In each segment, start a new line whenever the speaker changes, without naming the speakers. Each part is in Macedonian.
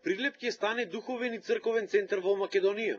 Прилеп ќе стане духовен и црковен центар во Македонија.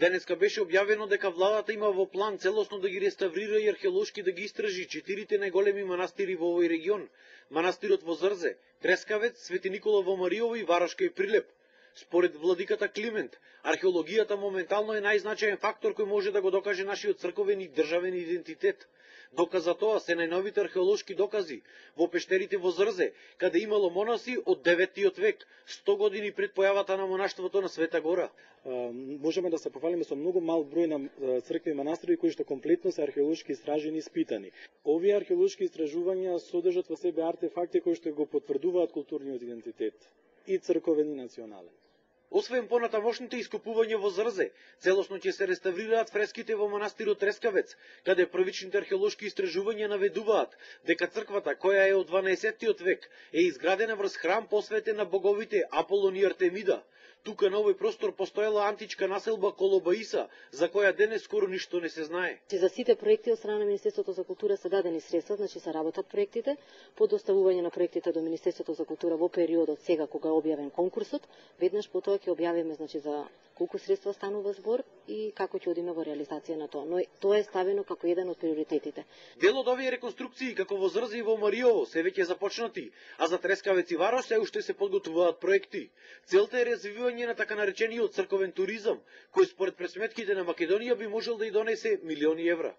Денеска беше објавено дека владата има во план целосно да ги реставрира и археолошки да ги истражи 4 најголеми манастири во овој регион: манастирот во Зрзе, Трескавец, Свети Никола во Мариово и Варашка и Прилеп. Според владиката Климент, археологијата моментално е најзначаен фактор кој може да го докаже нашиот црковен и државен идентитет. Доказ за тоа се најновите археолошки докази во пештерите во Зрзе, каде имало монаси од 9 век, 100 години пред појавата на монаштвото на Света Гора.
Можеме да се пофалиме со многу мал број на цркви и манастири кои што комплетно се археолошки истражени и испитани. Овие археолошки истражувања содржат во себе артефакти кои што го потврдуваат културниот идентитет и црковен и национален.
Освен понатамошните ископувања во Зрзе, целосно ќе се реставрираат фреските во манастирот Трескавец, каде првичните археолошки истражувања наведуваат дека црквата, која е од 12 век, е изградена врз храм посветен на боговите Аполон и Артемида. Тука на овој простор постоела античка населба Колобаиса, за која денес скоро ништо не се знае.
За сите проекти од страна на Министерството за култура се дадени средства, значи се работат проектите, по доставување на проектите до Министерството за култура во периодот сега кога е објавен конкурсот, веднаш потоа ќе објавиме значи за колку средства станува збор и како ќе одиме во реализација на тоа. Но тоа е ставено како еден од приоритетите.
Дел од овие реконструкции, како во Зрзе и во Мариово, се веќе започнати, а за Трескавец и Варош се уште се подготвуваат проекти. Целта е развивање на така наречениот црковен туризам, кој според пресметките на Македонија би можел да и донесе милиони евра.